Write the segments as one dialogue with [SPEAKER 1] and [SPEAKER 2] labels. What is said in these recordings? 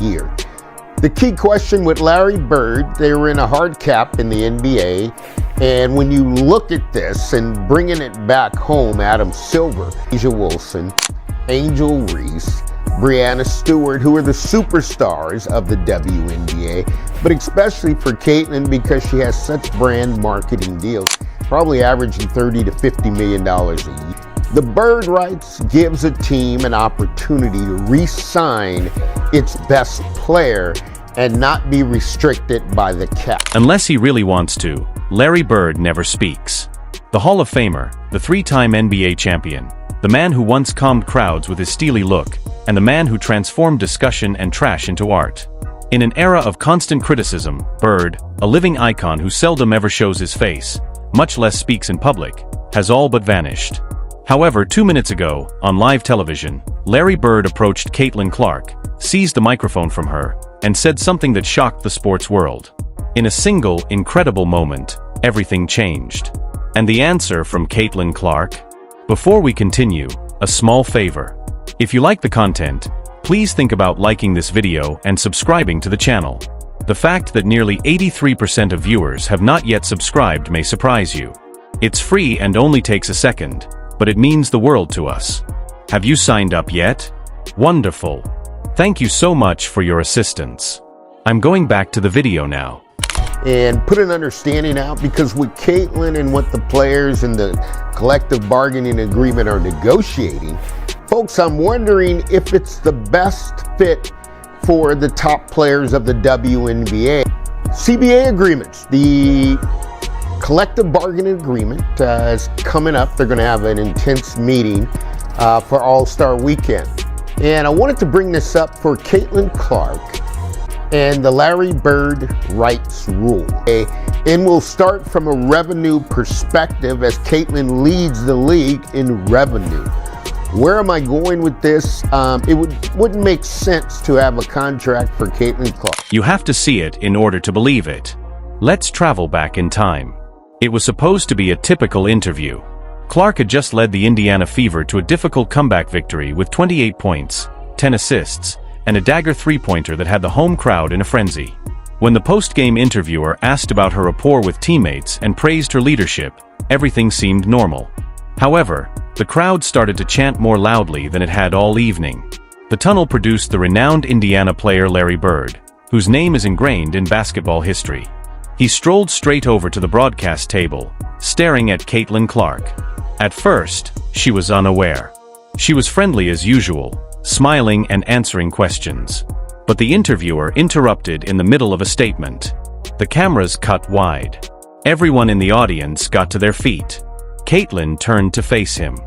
[SPEAKER 1] year. The key question with Larry Bird, they were in a hard cap in the NBA, and when you look at this and bringing it back home, Adam Silver, Asia Wilson, Angel Reese, Breanna Stewart, who are the superstars of the WNBA, but especially for Caitlin because she has such brand marketing deals, probably averaging $30 to $50 million a year. The Bird rights gives a team an opportunity to re-sign its best player and not be restricted by the cap.
[SPEAKER 2] Unless he really wants to, Larry Bird never speaks. The Hall of Famer, the three-time NBA champion, the man who once calmed crowds with his steely look, and the man who transformed discussion and trash into art. In an era of constant criticism, Bird, a living icon who seldom ever shows his face, much less speaks in public, has all but vanished. However, 2 minutes ago, on live television, Larry Bird approached Caitlin Clark, seized the microphone from her, and said something that shocked the sports world. In a single, incredible moment, everything changed. And the answer from Caitlin Clark? Before we continue, a small favor. If you like the content, please think about liking this video and subscribing to the channel. The fact that nearly 83% of viewers have not yet subscribed may surprise you. It's free and only takes a second, but it means the world to us. Have you signed up yet? Wonderful. Thank you so much for your assistance. I'm going back to the video now.
[SPEAKER 1] And put an understanding out, because with Caitlin and what the players and the collective bargaining agreement are negotiating, folks, I'm wondering if it's the best fit for the top players of the WNBA. CBA agreements, the collective bargaining agreement is coming up. They're going to have an intense meeting for All-Star Weekend. And I wanted to bring this up for Caitlin Clark and the Larry Bird rights rule. And we'll start from a revenue perspective as Caitlin leads the league in revenue. Where am I going with this? It wouldn't make sense to have a contract for Caitlin Clark.
[SPEAKER 2] You have to see it in order to believe it. Let's travel back in time. It was supposed to be a typical interview. Clark had just led the Indiana Fever to a difficult comeback victory with 28 points, 10 assists, and a dagger three-pointer that had the home crowd in a frenzy. When the post-game interviewer asked about her rapport with teammates and praised her leadership, everything seemed normal. However, the crowd started to chant more loudly than it had all evening. The tunnel produced the renowned Indiana player Larry Bird, whose name is ingrained in basketball history. He strolled straight over to the broadcast table, staring at Caitlin Clark. At first, she was unaware. She was friendly as usual, smiling and answering questions. But the interviewer interrupted in the middle of a statement. The cameras cut wide. Everyone in the audience got to their feet. Caitlin turned to face him.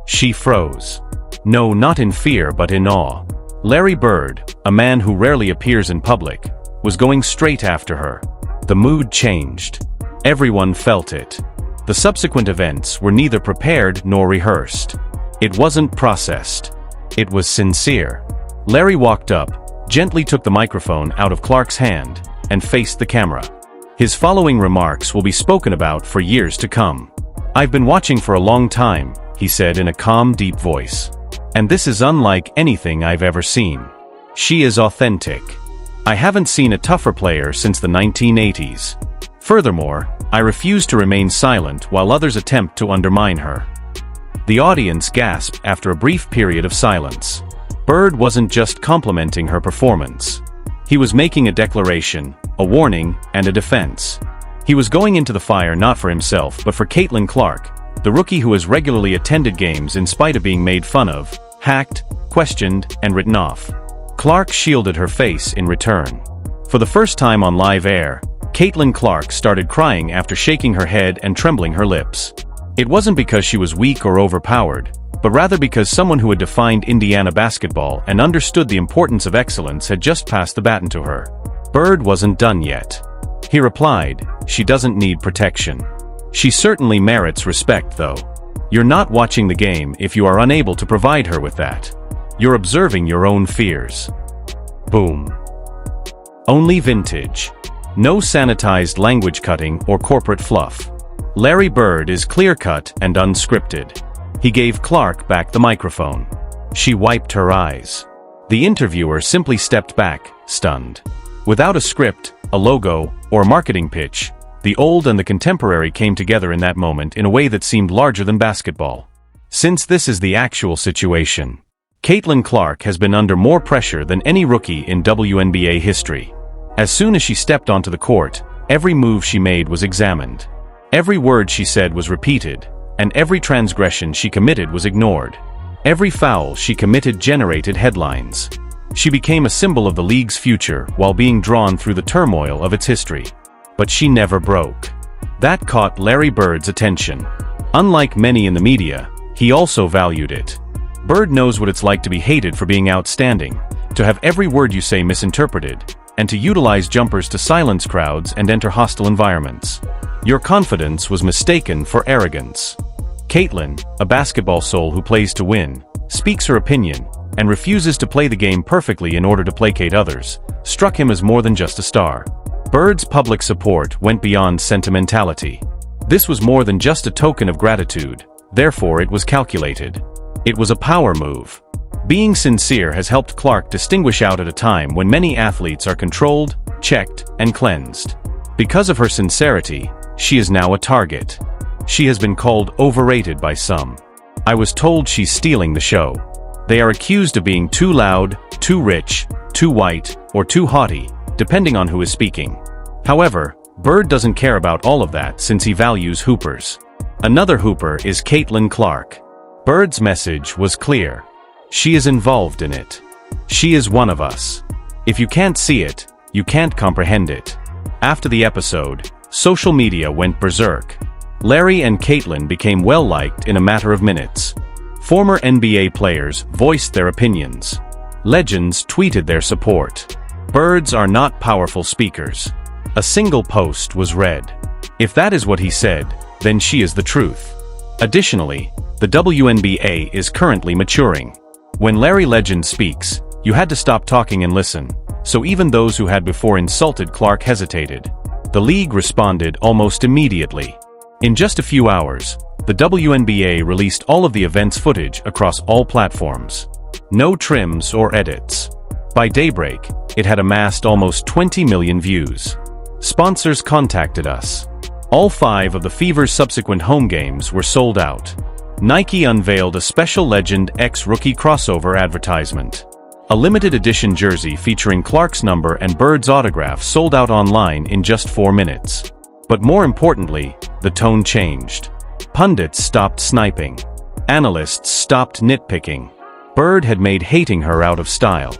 [SPEAKER 2] She froze. No, not in fear but in awe. Larry Bird, a man who rarely appears in public, was going straight after her. The mood changed. Everyone felt it. The subsequent events were neither prepared nor rehearsed. It wasn't processed. It was sincere. Larry walked up, gently took the microphone out of Clark's hand, and faced the camera. His following remarks will be spoken about for years to come. "I've been watching for a long time," he said in a calm, deep voice. "And this is unlike anything I've ever seen. She is authentic. I haven't seen a tougher player since the 1980s. Furthermore, I refuse to remain silent while others attempt to undermine her." The audience gasped after a brief period of silence. Bird wasn't just complimenting her performance. He was making a declaration, a warning, and a defense. He was going into the fire not for himself but for Caitlin Clark, the rookie who has regularly attended games in spite of being made fun of, hacked, questioned, and written off. Clark shielded her face in return. For the first time on live air, Caitlin Clark started crying after shaking her head and trembling her lips. It wasn't because she was weak or overpowered, but rather because someone who had defined Indiana basketball and understood the importance of excellence had just passed the baton to her. Bird wasn't done yet. He replied, "She doesn't need protection. She certainly merits respect, though. You're not watching the game if you are unable to provide her with that. You're observing your own fears." Boom. Only vintage. No sanitized language cutting or corporate fluff. Larry Bird is clear-cut and unscripted. He gave Clark back the microphone. She wiped her eyes. The interviewer simply stepped back, stunned. Without a script, a logo, or marketing pitch, the old and the contemporary came together in that moment in a way that seemed larger than basketball. Since this is the actual situation, Caitlin Clark has been under more pressure than any rookie in WNBA history. As soon as she stepped onto the court, every move she made was examined. Every word she said was repeated, and every transgression she committed was ignored. Every foul she committed generated headlines. She became a symbol of the league's future while being drawn through the turmoil of its history. But she never broke. That caught Larry Bird's attention. Unlike many in the media, he also valued it. Bird knows what it's like to be hated for being outstanding, to have every word you say misinterpreted, and to utilize jumpers to silence crowds and enter hostile environments. Your confidence was mistaken for arrogance. Caitlin, a basketball soul who plays to win, speaks her opinion, and refuses to play the game perfectly in order to placate others, struck him as more than just a star. Bird's public support went beyond sentimentality. This was more than just a token of gratitude, therefore it was calculated. It was a power move. Being sincere has helped Clark distinguish out at a time when many athletes are controlled, checked, and cleansed. Because of her sincerity, she is now a target. She has been called overrated by some. I was told she's stealing the show. They are accused of being too loud, too rich, too white, or too haughty, depending on who is speaking. However, Bird doesn't care about all of that since he values hoopers. Another hooper is Caitlin Clark. Bird's message was clear. She is involved in it. She is one of us. If you can't see it, you can't comprehend it. After the episode, social media went berserk. Larry and Caitlin became well-liked in a matter of minutes. Former NBA players voiced their opinions. Legends tweeted their support. Birds are not powerful speakers. A single post was read. If that is what he said, then she is the truth. Additionally, the WNBA is currently maturing. When Larry Legend speaks, you had to stop talking and listen, so even those who had before insulted Clark hesitated. The league responded almost immediately. In just a few hours, the WNBA released all of the event's footage across all platforms. No trims or edits. By daybreak, it had amassed almost 20 million views. Sponsors contacted us. All 5 of the Fever's subsequent home games were sold out. Nike unveiled a special Legend X rookie crossover advertisement. A limited edition jersey featuring Clark's number and Bird's autograph sold out online in just 4 minutes. But more importantly, the tone changed. Pundits stopped sniping. Analysts stopped nitpicking. Bird had made hating her out of style.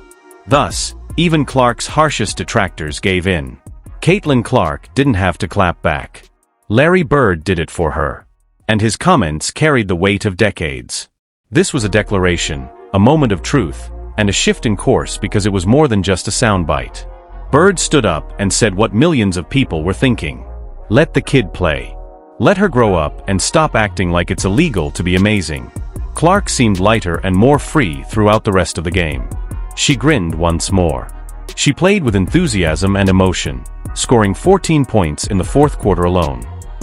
[SPEAKER 2] Thus, even Clark's harshest detractors gave in. Caitlin Clark didn't have to clap back. Larry Bird did it for her. And his comments carried the weight of decades. This was a declaration, a moment of truth, and a shift in course because it was more than just a soundbite. Bird stood up and said what millions of people were thinking. Let the kid play. Let her grow up and stop acting like it's illegal to be amazing. Clark seemed lighter and more free throughout the rest of the game. She grinned once more. She played with enthusiasm and emotion, scoring 14 points in the fourth quarter alone.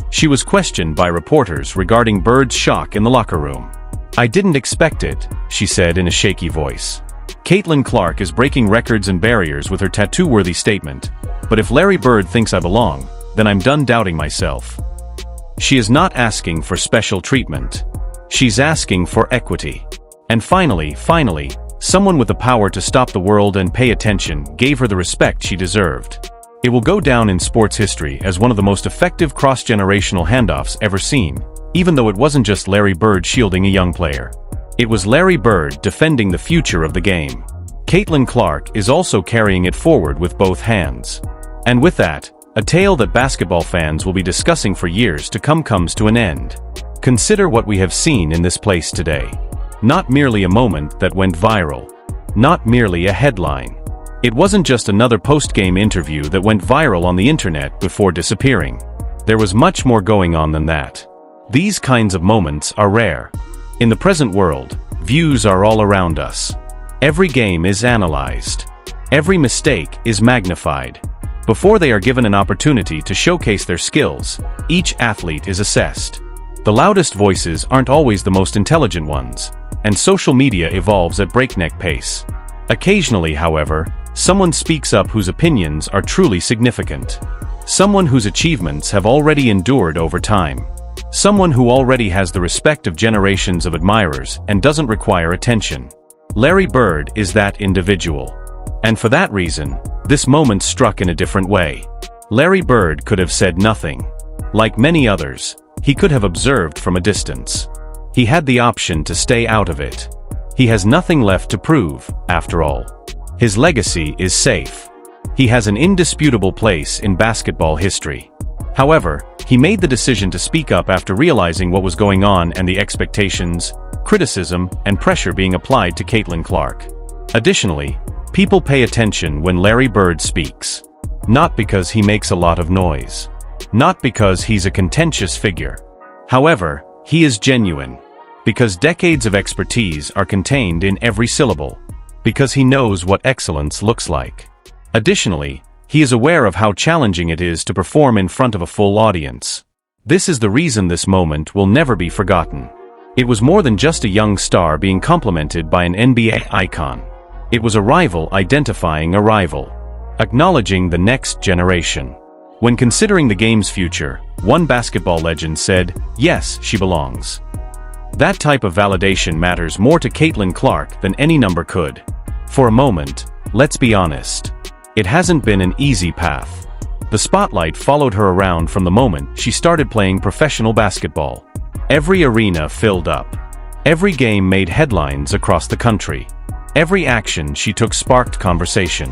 [SPEAKER 2] She was questioned by reporters regarding Bird's shock in the locker room. I didn't expect it, she said in a shaky voice. Caitlin Clark is breaking records and barriers with her tattoo-worthy statement, but if Larry Bird thinks I belong, then I'm done doubting myself. She is not asking for special treatment. She's asking for equity. And finally, someone with the power to stop the world and pay attention gave her the respect she deserved. It will go down in sports history as one of the most effective cross-generational handoffs ever seen, even though it wasn't just Larry Bird shielding a young player. It was Larry Bird defending the future of the game. Caitlin Clark is also carrying it forward with both hands. And with that, a tale that basketball fans will be discussing for years to come comes to an end. Consider what we have seen in this place today. Not merely a moment that went viral. Not merely a headline. It wasn't just another post-game interview that went viral on the internet before disappearing. There was much more going on than that. These kinds of moments are rare. In the present world, views are all around us. Every game is analyzed. Every mistake is magnified. Before they are given an opportunity to showcase their skills, each athlete is assessed. The loudest voices aren't always the most intelligent ones, and social media evolves at breakneck pace. Occasionally, however, Someone speaks up whose opinions are truly significant. Someone whose achievements have already endured over time. Someone who already has the respect of generations of admirers and doesn't require attention. Larry Bird is that individual. And for that reason, this moment struck in a different way. Larry Bird could have said nothing. Like many others, he could have observed from a distance. He had the option to stay out of it. He has nothing left to prove, after all. His legacy is safe. He has an indisputable place in basketball history. However, he made the decision to speak up after realizing what was going on and the expectations, criticism, and pressure being applied to Caitlin Clark. Additionally, people pay attention when Larry Bird speaks. Not because he makes a lot of noise. Not because he's a contentious figure. However, he is genuine. Because decades of expertise are contained in every syllable. Because he knows what excellence looks like. Additionally, he is aware of how challenging it is to perform in front of a full audience. This is the reason this moment will never be forgotten. It was more than just a young star being complimented by an NBA icon. It was a rival identifying a rival. Acknowledging the next generation. When considering the game's future, one basketball legend said, "Yes, she belongs." That type of validation matters more to Caitlin Clark than any number could. For a moment, let's be honest. It hasn't been an easy path. The spotlight followed her around from the moment she started playing professional basketball. Every arena filled up. Every game made headlines across the country. Every action she took sparked conversation.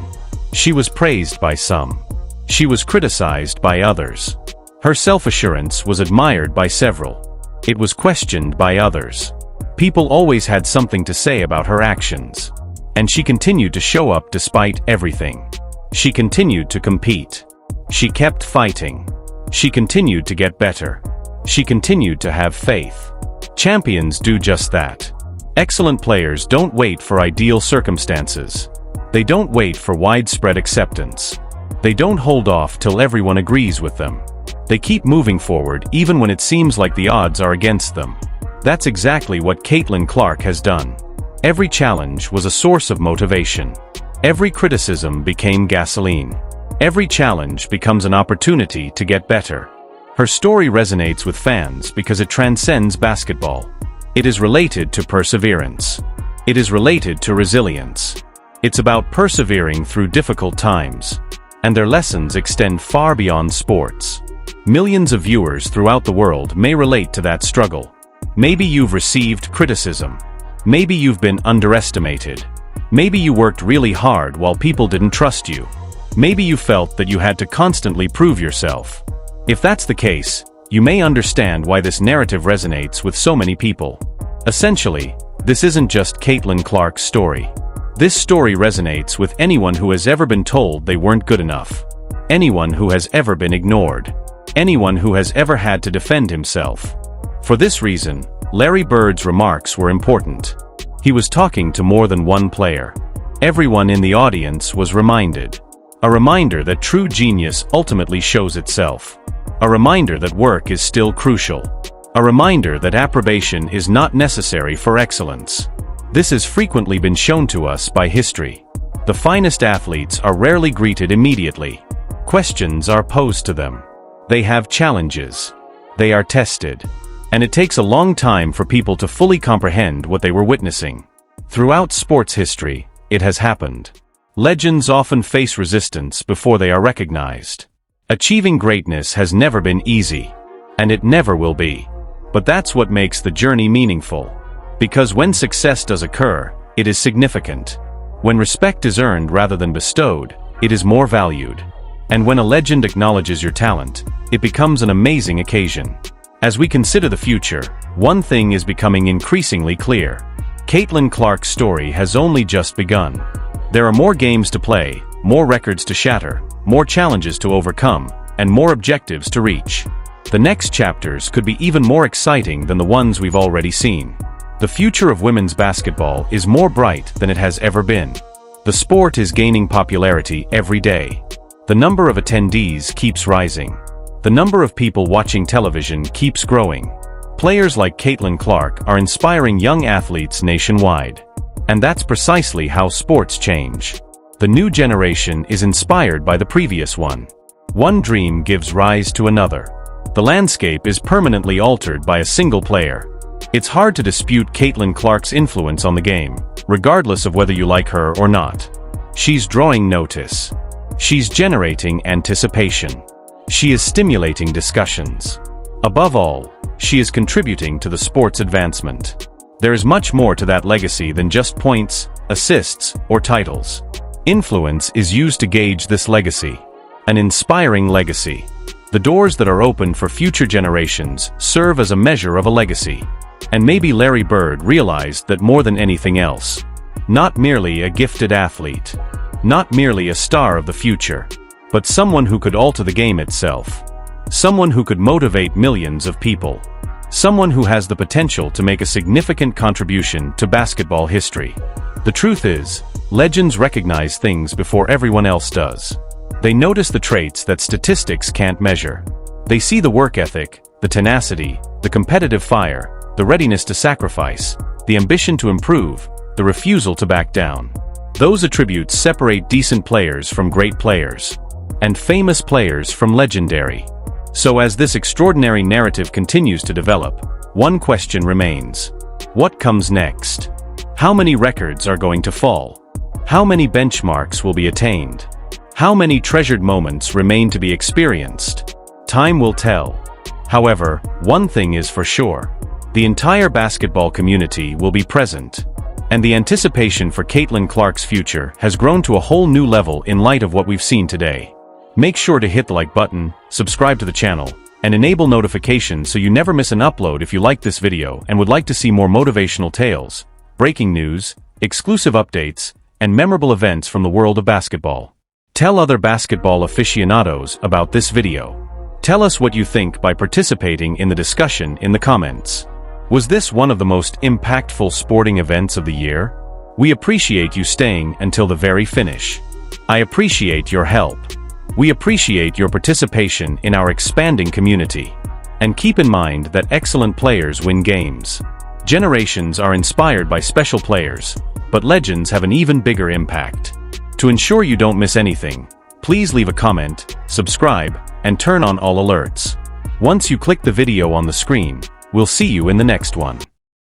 [SPEAKER 2] She was praised by some. She was criticized by others. Her self-assurance was admired by several. It was questioned by others. People always had something to say about her actions. And she continued to show up despite everything. She continued to compete. She kept fighting. She continued to get better. She continued to have faith. Champions do just that. Excellent players don't wait for ideal circumstances. They don't wait for widespread acceptance. They don't hold off till everyone agrees with them. They keep moving forward even when it seems like the odds are against them. That's exactly what Caitlin Clark has done. Every challenge was a source of motivation. Every criticism became gasoline. Every challenge becomes an opportunity to get better. Her story resonates with fans because it transcends basketball. It is related to perseverance. It is related to resilience. It's about persevering through difficult times. And their lessons extend far beyond sports. Millions of viewers throughout the world may relate to that struggle. Maybe you've received criticism. Maybe you've been underestimated. Maybe you worked really hard while people didn't trust you. Maybe you felt that you had to constantly prove yourself. If that's the case, you may understand why this narrative resonates with so many people. Essentially, this isn't just Caitlin Clark's story. This story resonates with anyone who has ever been told they weren't good enough. Anyone who has ever been ignored. Anyone who has ever had to defend himself. For this reason, Larry Bird's remarks were important. He was talking to more than one player. Everyone in the audience was reminded. A reminder that true genius ultimately shows itself. A reminder that work is still crucial. A reminder that approbation is not necessary for excellence. This has frequently been shown to us by history. The finest athletes are rarely greeted immediately. Questions are posed to them. They have challenges. They are tested. And it takes a long time for people to fully comprehend what they were witnessing. Throughout sports history, it has happened. Legends often face resistance before they are recognized. Achieving greatness has never been easy. And it never will be. But that's what makes the journey meaningful. Because when success does occur, it is significant. When respect is earned rather than bestowed, it is more valued. And when a legend acknowledges your talent, it becomes an amazing occasion. As we consider the future, one thing is becoming increasingly clear. Caitlin Clark's story has only just begun. There are more games to play, more records to shatter, more challenges to overcome, and more objectives to reach. The next chapters could be even more exciting than the ones we've already seen. The future of women's basketball is more bright than it has ever been. The sport is gaining popularity every day. The number of attendees keeps rising. The number of people watching television keeps growing. Players like Caitlin Clark are inspiring young athletes nationwide. And that's precisely how sports change. The new generation is inspired by the previous one. One dream gives rise to another. The landscape is permanently altered by a single player. It's hard to dispute Caitlin Clark's influence on the game, regardless of whether you like her or not. She's drawing notice. She's generating anticipation. She is stimulating discussions. Above all, she is contributing to the sport's advancement. There is much more to that legacy than just points, assists, or titles. Influence is used to gauge this legacy. An inspiring legacy. The doors that are opened for future generations serve as a measure of a legacy. And maybe Larry Bird realized that more than anything else. Not merely a gifted athlete. Not merely a star of the future. But someone who could alter the game itself. Someone who could motivate millions of people. Someone who has the potential to make a significant contribution to basketball history. The truth is, legends recognize things before everyone else does. They notice the traits that statistics can't measure. They see the work ethic, the tenacity, the competitive fire, the readiness to sacrifice, the ambition to improve, the refusal to back down. Those attributes separate decent players from great players, and famous players from legendary. So as this extraordinary narrative continues to develop, one question remains. What comes next? How many records are going to fall? How many benchmarks will be attained? How many treasured moments remain to be experienced? Time will tell. However, one thing is for sure. The entire basketball community will be present. And the anticipation for Caitlin Clark's future has grown to a whole new level in light of what we've seen today. Make sure to hit the like button, subscribe to the channel, and enable notifications so you never miss an upload if you like this video and would like to see more motivational tales, breaking news, exclusive updates, and memorable events from the world of basketball. Tell other basketball aficionados about this video. Tell us what you think by participating in the discussion in the comments. Was this one of the most impactful sporting events of the year? We appreciate you staying until the very finish. I appreciate your help. We appreciate your participation in our expanding community. And keep in mind that excellent players win games. Generations are inspired by special players, but legends have an even bigger impact. To ensure you don't miss anything, please leave a comment, subscribe, and turn on all alerts. Once you click the video on the screen, we'll see you in the next one.